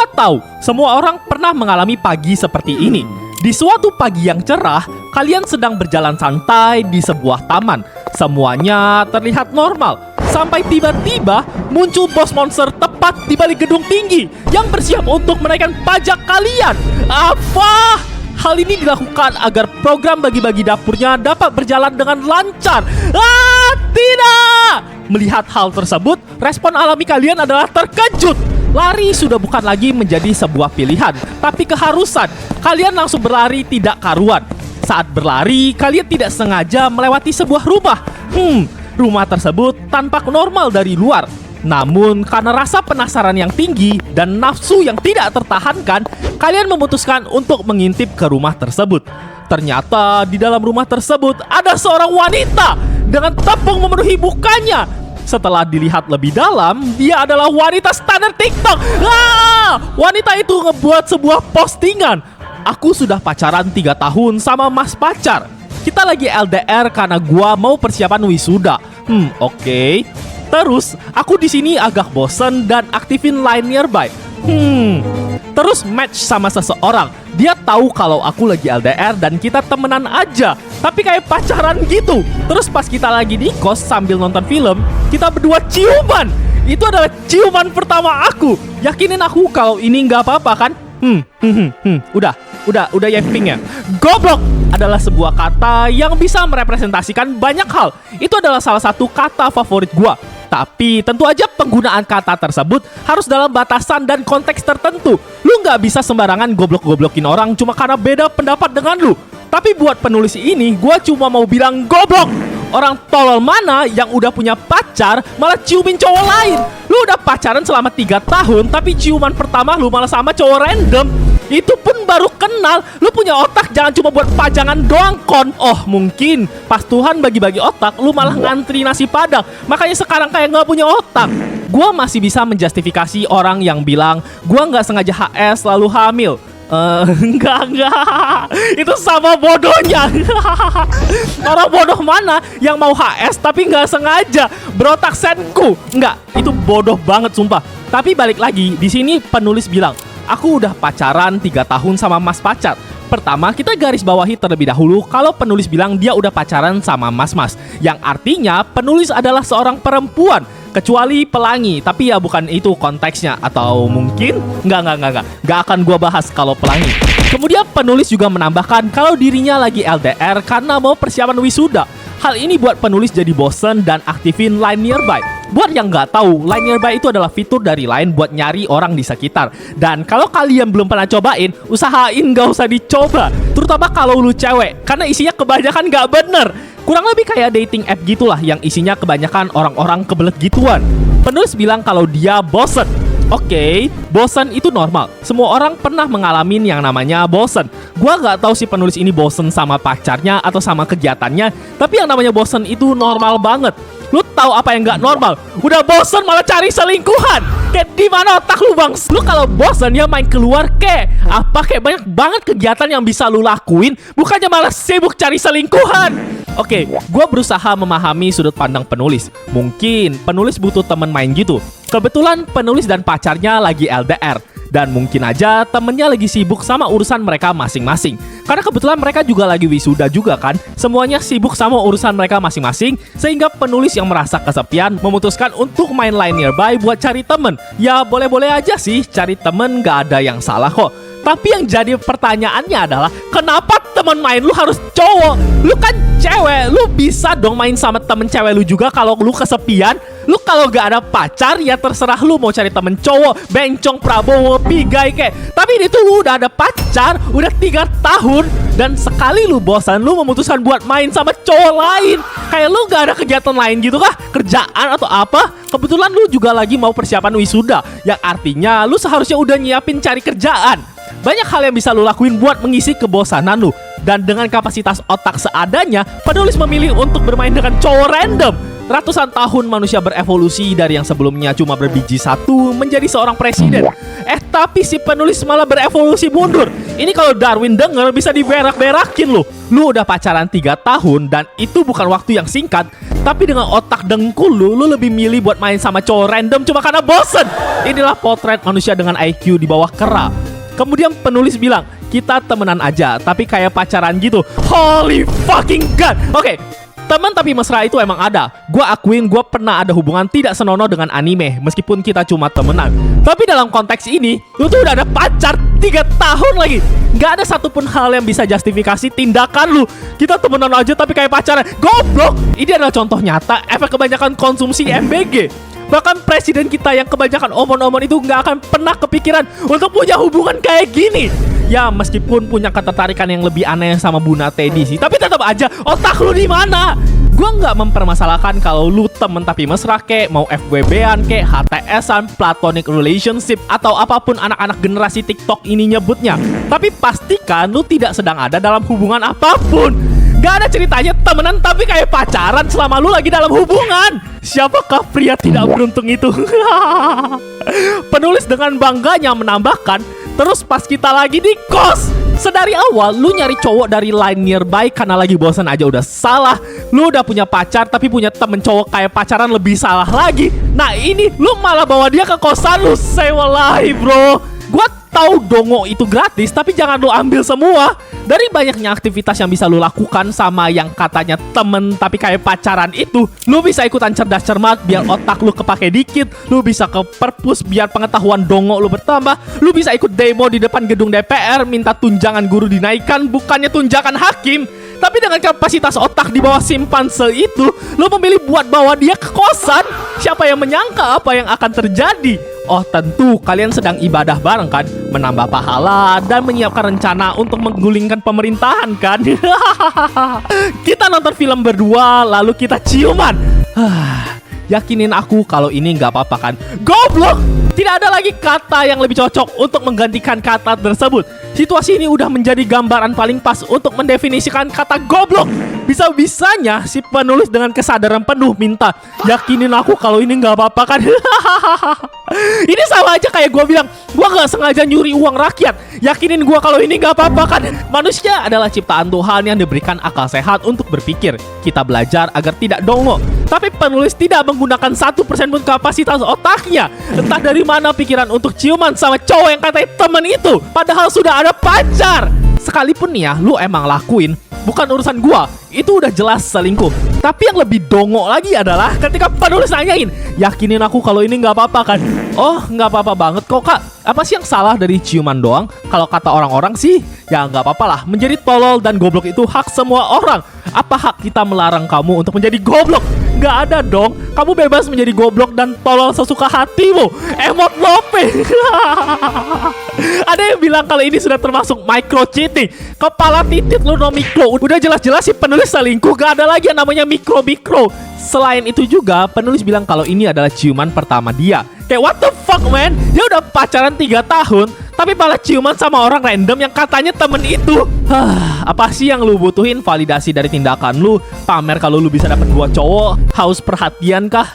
Gua tahu semua orang pernah mengalami pagi seperti ini. Di suatu pagi yang cerah, kalian sedang berjalan santai di sebuah taman. Semuanya terlihat normal. Sampai tiba-tiba muncul bos monster tepat di balik gedung tinggi yang bersiap untuk menaikkan pajak kalian. Apa? Hal ini dilakukan agar program bagi-bagi dapurnya dapat berjalan dengan lancar. Tidak! Melihat hal tersebut, respon alami kalian adalah terkejut. Lari sudah bukan lagi menjadi sebuah pilihan, tapi keharusan. Kalian langsung berlari tidak karuan. Saat berlari, kalian tidak sengaja melewati sebuah rumah. Rumah tersebut tampak normal dari luar. Namun, karena rasa penasaran yang tinggi dan nafsu yang tidak tertahankan, kalian memutuskan untuk mengintip ke rumah tersebut. Ternyata di dalam rumah tersebut ada seorang wanita dengan tepung memenuhi mukanya. Setelah dilihat lebih dalam, dia adalah wanita standar TikTok. Wanita itu ngebuat sebuah postingan. Aku sudah pacaran 3 tahun sama mas pacar. Kita lagi LDR karena gua mau persiapan wisuda. Oke. Terus, aku di sini agak bosen dan aktifin line nearby. Terus match sama seseorang. Dia tahu kalau aku lagi LDR dan kita temenan aja, tapi kayak pacaran gitu. Terus pas kita lagi di kos sambil nonton film, kita berdua ciuman. Itu adalah ciuman pertama aku. Yakinin aku kalau ini nggak apa-apa kan? Udah yapping ya. Goblok adalah sebuah kata yang bisa merepresentasikan banyak hal. Itu adalah salah satu kata favorit gua. Tapi tentu aja penggunaan kata tersebut harus dalam batasan dan konteks tertentu. Lu nggak bisa sembarangan goblok-goblokin orang cuma karena beda pendapat dengan lu. Tapi buat penulis ini, gua cuma mau bilang goblok. Orang tolol mana yang udah punya pacar malah ciumin cowok lain? Lu udah pacaran selama 3 tahun, tapi ciuman pertama lu malah sama cowok random. Itu pun baru kenal. Lu punya otak jangan cuma buat pajangan doang, kon. Oh, mungkin pas Tuhan bagi-bagi otak, lu malah ngantri nasi padang. Makanya sekarang kayak gak punya otak. Gua masih bisa menjustifikasi orang yang bilang gua gak sengaja HS lalu hamil. Enggak. Itu sama bodohnya. Orang bodoh mana yang mau HS tapi gak sengaja berotak senku? Enggak, itu bodoh banget sumpah. Tapi balik lagi, di sini penulis bilang, aku udah pacaran 3 tahun sama mas pacar. Pertama, kita garis bawahi terlebih dahulu kalau penulis bilang dia udah pacaran sama mas-mas, yang artinya penulis adalah seorang perempuan, kecuali pelangi. Tapi ya bukan itu konteksnya. Atau mungkin Gak akan gua bahas kalau pelangi. Kemudian penulis juga menambahkan kalau dirinya lagi LDR karena mau persiapan wisuda. Hal ini buat penulis jadi bosen dan aktifin line nearby. Buat yang nggak tahu, line nearby itu adalah fitur dari Line buat nyari orang di sekitar. Dan kalau kalian belum pernah cobain, usahain nggak usah dicoba. Terutama kalau lu cewek, karena isinya kebanyakan nggak bener. Kurang lebih kayak dating app gitulah yang isinya kebanyakan orang-orang kebelet gituan. Penulis bilang kalau dia bosen. Oke, bosan itu normal. Semua orang pernah mengalami yang namanya bosan. Gua nggak tahu si penulis ini bosan sama pacarnya atau sama kegiatannya, tapi yang namanya bosan itu normal banget. Lu tahu apa yang nggak normal? Udah bosan malah cari selingkuhan. Kayak di mana otak lu, bang? Lu kalau bosan ya main keluar kek. Apa kayak banyak banget kegiatan yang bisa lu lakuin, bukannya malah sibuk cari selingkuhan. Oke, gue berusaha memahami sudut pandang penulis. Mungkin penulis butuh temen main gitu. Kebetulan penulis dan pacarnya lagi LDR. Dan mungkin aja temennya lagi sibuk sama urusan mereka masing-masing. Karena kebetulan mereka juga lagi wisuda juga kan. Semuanya sibuk sama urusan mereka masing-masing. Sehingga penulis yang merasa kesepian memutuskan untuk main line nearby buat cari temen. Ya boleh-boleh aja sih, cari temen gak ada yang salah kok. Tapi yang jadi pertanyaannya adalah, kenapa teman main lu harus cowok? Lu kan cewek, lu bisa dong main sama temen cewek lu juga kalau lu kesepian. Lu kalau gak ada pacar ya terserah lu mau cari temen cowok, Bencong, Prabowo, Pigai kek. Tapi itu lu udah ada pacar, udah 3 tahun, dan sekali lu bosan, lu memutuskan buat main sama cowok lain. Kayak lu gak ada kegiatan lain gitu kah? Kerjaan atau apa? Kebetulan lu juga lagi mau persiapan wisuda, yang artinya lu seharusnya udah nyiapin cari kerjaan. Banyak hal yang bisa lu lakuin buat mengisi kebosanan lu. Dan dengan kapasitas otak seadanya, penulis memilih untuk bermain dengan cowok random. Ratusan tahun manusia berevolusi dari yang sebelumnya cuma berbiji satu menjadi seorang presiden. Tapi si penulis malah berevolusi mundur. Ini kalau Darwin denger bisa diberak-berakin loh. Lu udah pacaran 3 tahun dan itu bukan waktu yang singkat. Tapi dengan otak dengkul lu lebih milih buat main sama cowok random cuma karena bosen. Inilah potret manusia dengan IQ di bawah kera. Kemudian penulis bilang, kita temenan aja, tapi kayak pacaran gitu. Holy fucking god. Oke, teman tapi mesra itu emang ada. Gue akuin gue pernah ada hubungan tidak senonoh dengan anime, meskipun kita cuma temenan. Tapi dalam konteks ini, lu tuh udah ada pacar 3 tahun lagi. Gak ada satupun hal yang bisa justifikasi tindakan lu. Kita temenan aja tapi kayak pacaran. Goblok. Ini adalah contoh nyata efek kebanyakan konsumsi MBG. Bahkan presiden kita yang kebanyakan omon-omon itu gak akan pernah kepikiran untuk punya hubungan kayak gini. Ya meskipun punya ketertarikan yang lebih aneh sama Buna Teddy sih, tapi tetap aja otak lu di mana? Gua nggak mempermasalahkan kalau lu temen tapi mesra kek, mau FWB-an kek, HTS-an, platonic relationship, atau apapun anak-anak generasi TikTok ini nyebutnya. Tapi pastikan lu tidak sedang ada dalam hubungan apapun. Gak ada ceritanya temenan tapi kayak pacaran selama lu lagi dalam hubungan. Siapakah pria tidak beruntung itu? Penulis dengan bangganya menambahkan, terus pas kita lagi di kos, sedari awal lu nyari cowok dari line nearby karena lagi bosan aja udah salah. Lu udah punya pacar tapi punya temen cowok kayak pacaran lebih salah lagi. Nah ini lu malah bawa dia ke kosan lu. Sewalahi bro. Gua tahu dongo itu gratis, tapi jangan lu ambil semua. Dari banyaknya aktivitas yang bisa lu lakukan sama yang katanya temen tapi kayak pacaran itu, lu bisa ikutan cerdas cermat biar otak lu kepake dikit. Lu bisa ke perpus biar pengetahuan dongo lu bertambah. Lu bisa ikut demo di depan gedung DPR minta tunjangan guru dinaikkan, bukannya tunjangan hakim. Tapi dengan kapasitas otak di bawah simpanse itu, lu memilih buat bawa dia ke kosan. Siapa yang menyangka apa yang akan terjadi? Oh tentu kalian sedang ibadah bareng kan, menambah pahala dan menyiapkan rencana untuk menggulingkan pemerintahan kan. Kita nonton film berdua lalu kita ciuman. Yakinin aku kalau ini nggak apa-apa kan. Goblok. Tidak ada lagi kata yang lebih cocok untuk menggantikan kata tersebut. Situasi ini udah menjadi gambaran paling pas untuk mendefinisikan kata goblok. Bisa-bisanya si penulis dengan kesadaran penuh minta, yakinin aku kalau ini nggak apa-apa kan. Ini sama aja kayak gue bilang, gue gak sengaja nyuri uang rakyat. Yakinin gue kalau ini gak apa-apa kan. Manusia adalah ciptaan Tuhan yang diberikan akal sehat untuk berpikir. Kita belajar agar tidak dongo. Tapi penulis tidak menggunakan 1% pun kapasitas otaknya. Entah dari mana pikiran untuk ciuman sama cowok yang katanya temen itu, padahal sudah ada pacar. Sekalipun nih ya, lu emang lakuin, bukan urusan gua, itu udah jelas selingkuh. Tapi yang lebih dongo lagi adalah ketika penulis nanyain, yakinin aku kalau ini nggak apa-apa kan? Oh, nggak apa-apa banget kok kak. Apa sih yang salah dari ciuman doang? Kalau kata orang-orang sih, ya nggak apa-apa lah. Menjadi tolol dan goblok itu hak semua orang. Apa hak kita melarang kamu untuk menjadi goblok? Nggak ada dong. Kamu bebas menjadi goblok dan tolol sesuka hatimu. Emot lope. Ada yang bilang kalau ini sudah termasuk micro cheating. Kepala titit lu no mikro. Udah jelas-jelas si penulis selingkuh. Gak ada lagi yang namanya mikro-mikro. Selain itu juga penulis bilang kalau ini adalah ciuman pertama dia. Kayak what the fuck man. Dia udah pacaran 3 tahun tapi malah ciuman sama orang random yang katanya temen itu. Apa sih yang lu butuhin? Validasi dari tindakan lu? Pamer kalau lu bisa dapet 2 cowok? Haus perhatian kah?